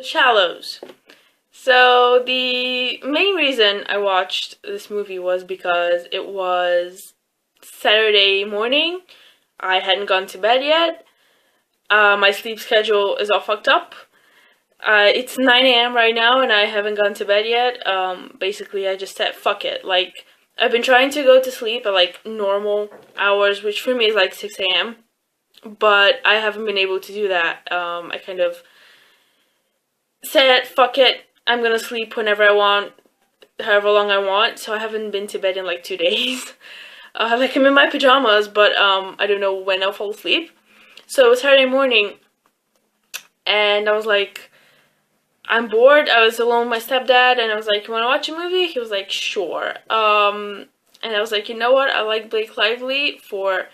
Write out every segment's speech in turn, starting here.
Shallows. So the main reason I watched this movie was because it was Saturday morning. I hadn't gone to bed yet. My sleep schedule is all fucked up. It's 9 a.m. right now and I haven't gone to bed yet. Basically, I just said, fuck it. Like, I've been trying to go to sleep at like normal hours, which for me is like 6 a.m. But I haven't been able to do that. I kind of said, fuck it, I'm gonna sleep whenever I want, however long I want, so I haven't been to bed in like 2 days. Like, I'm in my pajamas, but I don't know when I'll fall asleep. So it was Saturday morning, and I was like, I'm bored. I was alone with my stepdad, and I was like, you wanna watch a movie? He was like, sure. And I was like, you know what, I like Blake Lively for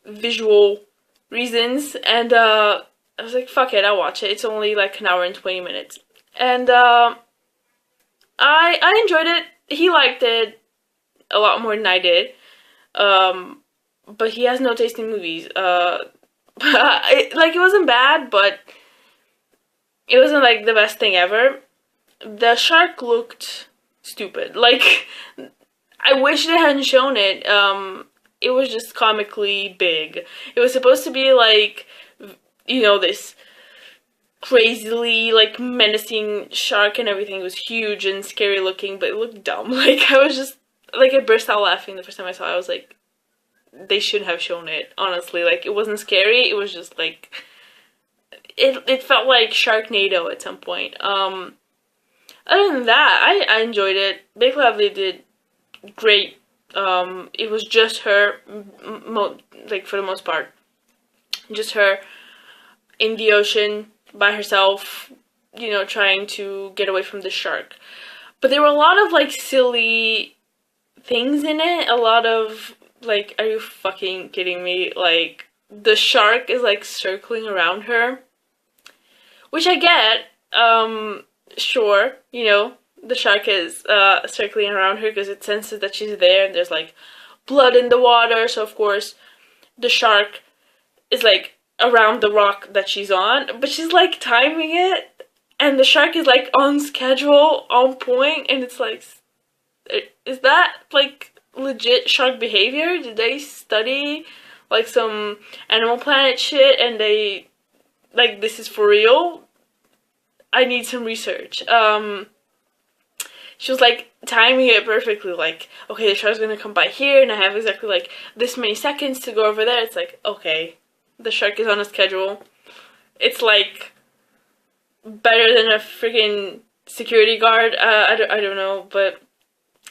visual reasons, and I was like, fuck it, I'll watch it. It's only like an hour and 20 minutes. And I enjoyed it. He liked it a lot more than I did. But he has no taste in movies. It wasn't bad, but it wasn't like the best thing ever. The shark looked stupid. Like, I wish they hadn't shown it. It was just comically big. It was supposed to be like, this crazily, like, menacing shark and everything. It was huge and scary looking, but it looked dumb. Like, I burst out laughing the first time I saw it. I was like, they shouldn't have shown it, honestly. Like, it wasn't scary, it was just, like, it felt like Sharknado at some point. Other than that, I enjoyed it. Blake Lively did great. It was just her, for the most part. Just her in the ocean by herself, trying to get away from the shark. But there were a lot of, like, silly things in it. A lot of, like, are you fucking kidding me? Like, the shark is, like, circling around her. Which I get. Sure, the shark is circling around her because it senses that she's there and there's, like, blood in the water. So, of course, the shark is, like, around the rock that she's on, but she's like timing it, and the shark is like on schedule, on point, and it's like, is that like legit shark behavior? Did they study like some Animal Planet shit and they, like, this is for real? I need some research. She was like timing it perfectly, like, okay, the shark's gonna come by here and I have exactly like this many seconds to go over there. It's like, okay, the shark is on a schedule. It's like better than a freaking security guard. I don't know, but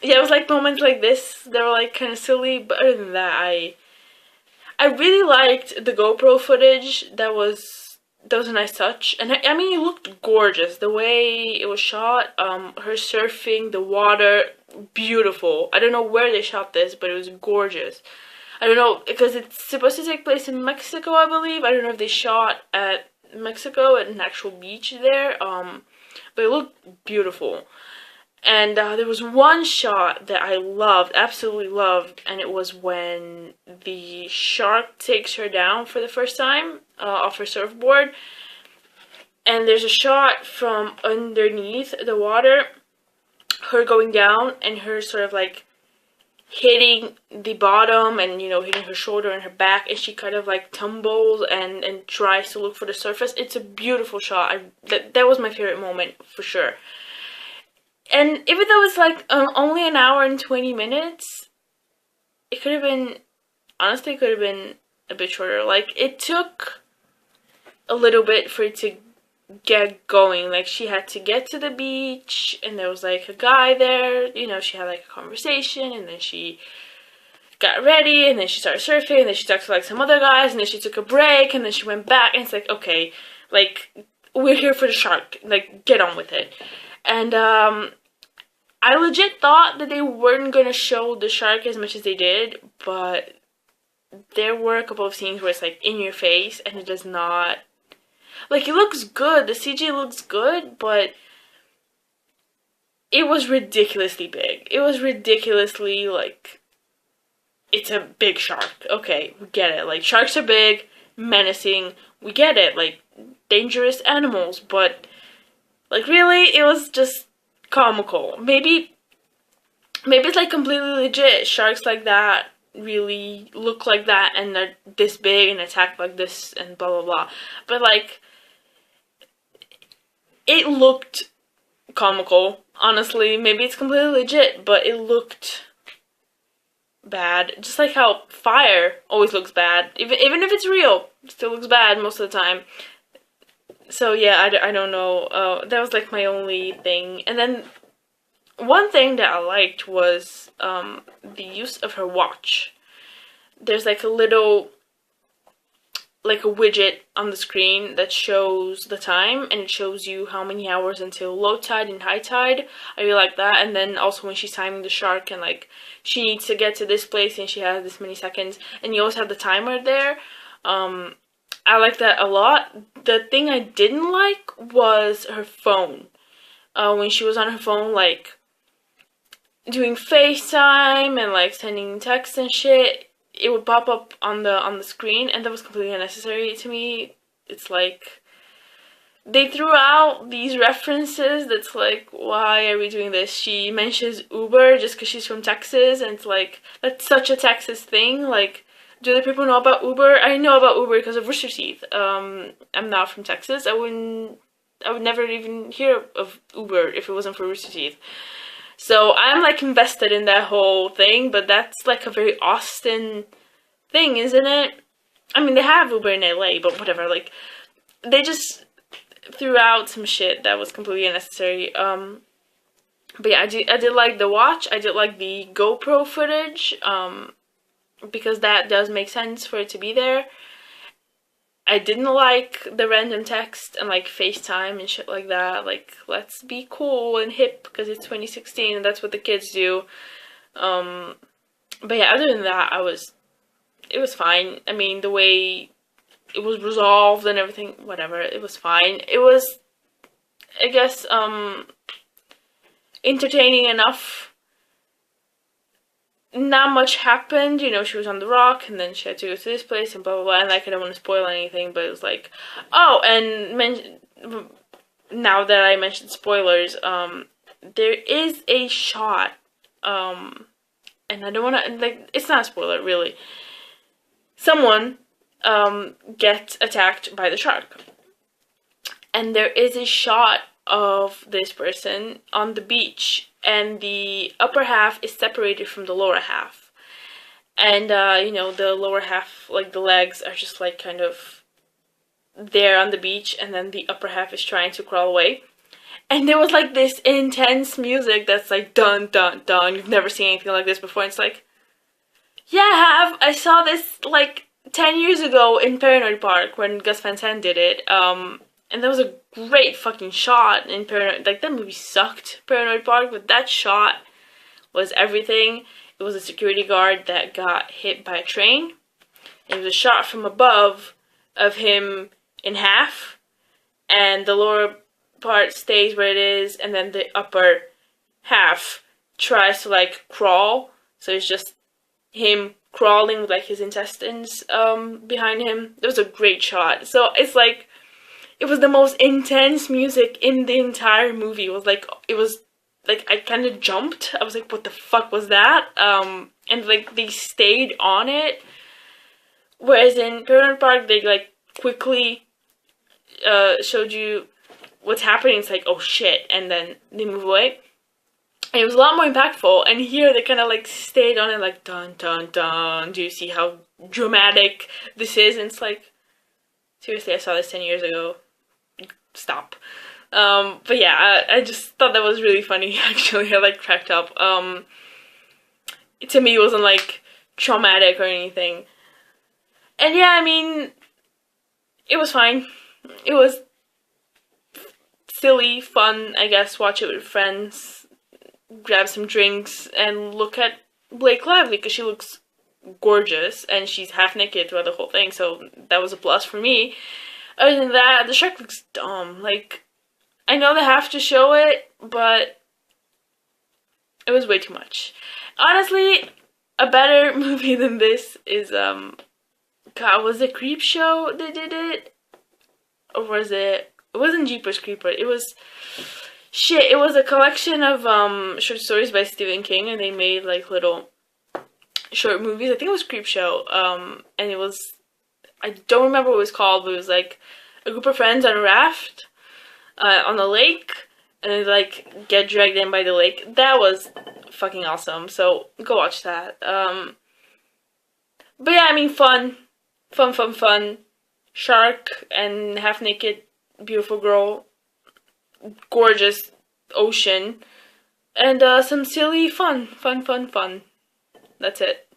yeah, it was like moments like this that were like kind of silly. But other than that, I really liked the GoPro footage. That was a nice touch, and I mean, it looked gorgeous the way it was shot. Her surfing, the water, beautiful. I don't know where they shot this, but it was gorgeous. I don't know, because it's supposed to take place in Mexico, I believe. I don't know if they shot at Mexico, at an actual beach there, but it looked beautiful. And there was one shot that I loved, absolutely loved, and it was when the shark takes her down for the first time off her surfboard. And there's a shot from underneath the water, her going down, and her sort of like hitting the bottom and, hitting her shoulder and her back, and she kind of like tumbles and tries to look for the surface. It's a beautiful shot. That was my favorite moment for sure. And even though it's like only an hour and 20 minutes, it could have been, honestly, it could have been a bit shorter. Like, it took a little bit for it to get going. Like, she had to get to the beach, and there was like a guy there, she had like a conversation, and then she got ready, and then she started surfing, and then she talked to like some other guys, and then she took a break, and then she went back, and it's like, okay, like, we're here for the shark, like, get on with it. And I legit thought that they weren't gonna show the shark as much as they did, but there were a couple of scenes where it's like in your face, and it does not, like, it looks good, the CG looks good, but it was ridiculously big. It was ridiculously, like, it's a big shark. Okay, we get it. Like, sharks are big, menacing, we get it. Like, dangerous animals, but Like, really, it was just comical. Maybe it's like completely legit. Sharks like that really look like that and they're this big and attack like this and blah blah blah. But like, it looked comical, honestly. Maybe it's completely legit, but it looked bad. Just like how fire always looks bad. Even if it's real, it still looks bad most of the time. So yeah, I don't know. That was like my only thing. And then one thing that I liked was the use of her watch. There's like a little, like a widget on the screen that shows the time, and it shows you how many hours until low tide and high tide. I really like that. And then also when she's timing the shark and like she needs to get to this place and she has this many seconds, and you always have the timer there. I like that a lot. The thing I didn't like was her phone. When she was on her phone, like doing FaceTime and like sending texts and shit, it would pop up on the screen, and that was completely unnecessary to me. It's like they threw out these references that's like, why are we doing this? She mentions Uber just because she's from Texas, and it's like, that's such a Texas thing. Like, do other people know about Uber? I know about Uber because of Rooster Teeth. I'm not from Texas. I would never even hear of Uber if it wasn't for Rooster Teeth. So I'm like invested in that whole thing, but that's like a very Austin thing, isn't it? I mean, they have Uber in LA, but whatever. Like, they just threw out some shit that was completely unnecessary. But yeah, I did like the watch. I did like the GoPro footage, because that does make sense for it to be there. I didn't like the random text and like FaceTime and shit like that. Like, let's be cool and hip because it's 2016 and that's what the kids do. But yeah, other than that, it was fine. I mean, the way it was resolved and everything, whatever, it was fine. It was, I guess, entertaining enough. Not much happened, you know. She was on the rock and then she had to go to this place and blah blah blah, and like, I don't want to spoil anything, but it was like, oh, and now that I mentioned spoilers, there is a shot, and I don't want to, like, it's not a spoiler really. Someone gets attacked by the shark, and there is a shot of this person on the beach, and the upper half is separated from the lower half, and you know, the lower half, like the legs are just like kind of there on the beach, and then the upper half is trying to crawl away, and there was like this intense music that's like dun dun dun. You've never seen anything like this before. And it's like, yeah, I saw this like 10 years ago in Paranoid Park when Gus Van Sant did it. And that was a great fucking shot in Paranoid. Like, that movie sucked, Paranoid Park, but that shot was everything. It was a security guard that got hit by a train. And it was a shot from above of him in half. And the lower part stays where it is, and then the upper half tries to, like, crawl. So it's just him crawling with, like, his intestines behind him. It was a great shot. So it's like, it was the most intense music in the entire movie. It was like I kind of jumped. I was like, what the fuck was that? And like, they stayed on it. Whereas in Paranoid Park, they like quickly showed you what's happening. It's like, oh shit, and then they move away. And it was a lot more impactful. And here they kind of like stayed on it, like dun dun dun. Do you see how dramatic this is? And it's like, seriously, I saw this 10 years ago. Stop. But yeah, I just thought that was really funny, actually. I like cracked up. To me, it wasn't like traumatic or anything. And yeah, I mean, it was fine. It was silly, fun, I guess. Watch it with friends, grab some drinks, and look at Blake Lively, because she looks gorgeous and she's half naked throughout the whole thing, so that was a plus for me. Other than that, the shark looks dumb. Like, I know they have to show it, but it was way too much. Honestly, a better movie than this is, God, was it Creepshow that did it? Or was it It wasn't Jeepers Creepers. It was shit. It was a collection of short stories by Stephen King, and they made like little short movies. I think it was Creepshow. And it was, I don't remember what it was called, but it was like a group of friends on a raft on the lake, and they like get dragged in by the lake. That was fucking awesome. So go watch that. But yeah, I mean, fun. Shark and half naked beautiful girl, gorgeous ocean, and some silly fun. That's it.